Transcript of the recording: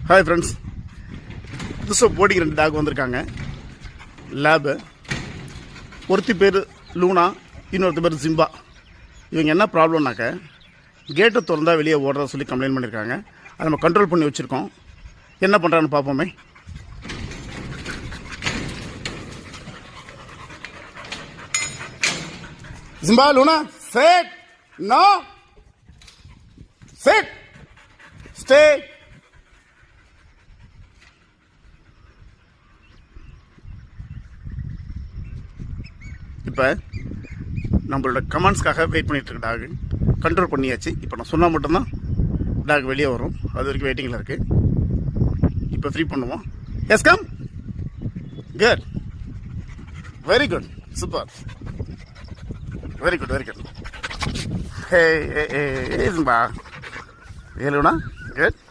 Hi friends, புதுசாக boating 2 talk வந்திருக்காங்க. Lab. ஒருத்தி பேர் லூனா, இன்னொருத்த பேர் ஜிம்பா. இவங்க என்ன ப்ராப்ளம்னாக்க கேட்டை திறந்தா வெளியே ஓடுறத சொல்லி கம்ப்ளைண்ட் பண்ணியிருக்காங்க. அதை நம்ம கண்ட்ரோல் பண்ணி வச்சுருக்கோம். என்ன பண்ணுறான்னு பார்ப்போமே. ஜிம்பா, Luna, sit, no, sit, stay. இப்போ நம்மளோட கமெண்ட்ஸ்க்காக வெயிட் பண்ணிகிட்டு இருக்க டாகு கண்ட்ரோல் பண்ணியாச்சு. இப்போ நான் சொன்னால் மட்டும்தான் டாக் வெளியே வரும். அது வரைக்கும் வெயிட்டிங்கில் இருக்குது. இப்போ ஃப்ரீ பண்ணுவோம். Yes come. Good, very good, super, very good, very good. Hey ஏ ஏ ஏ ஏ குட்.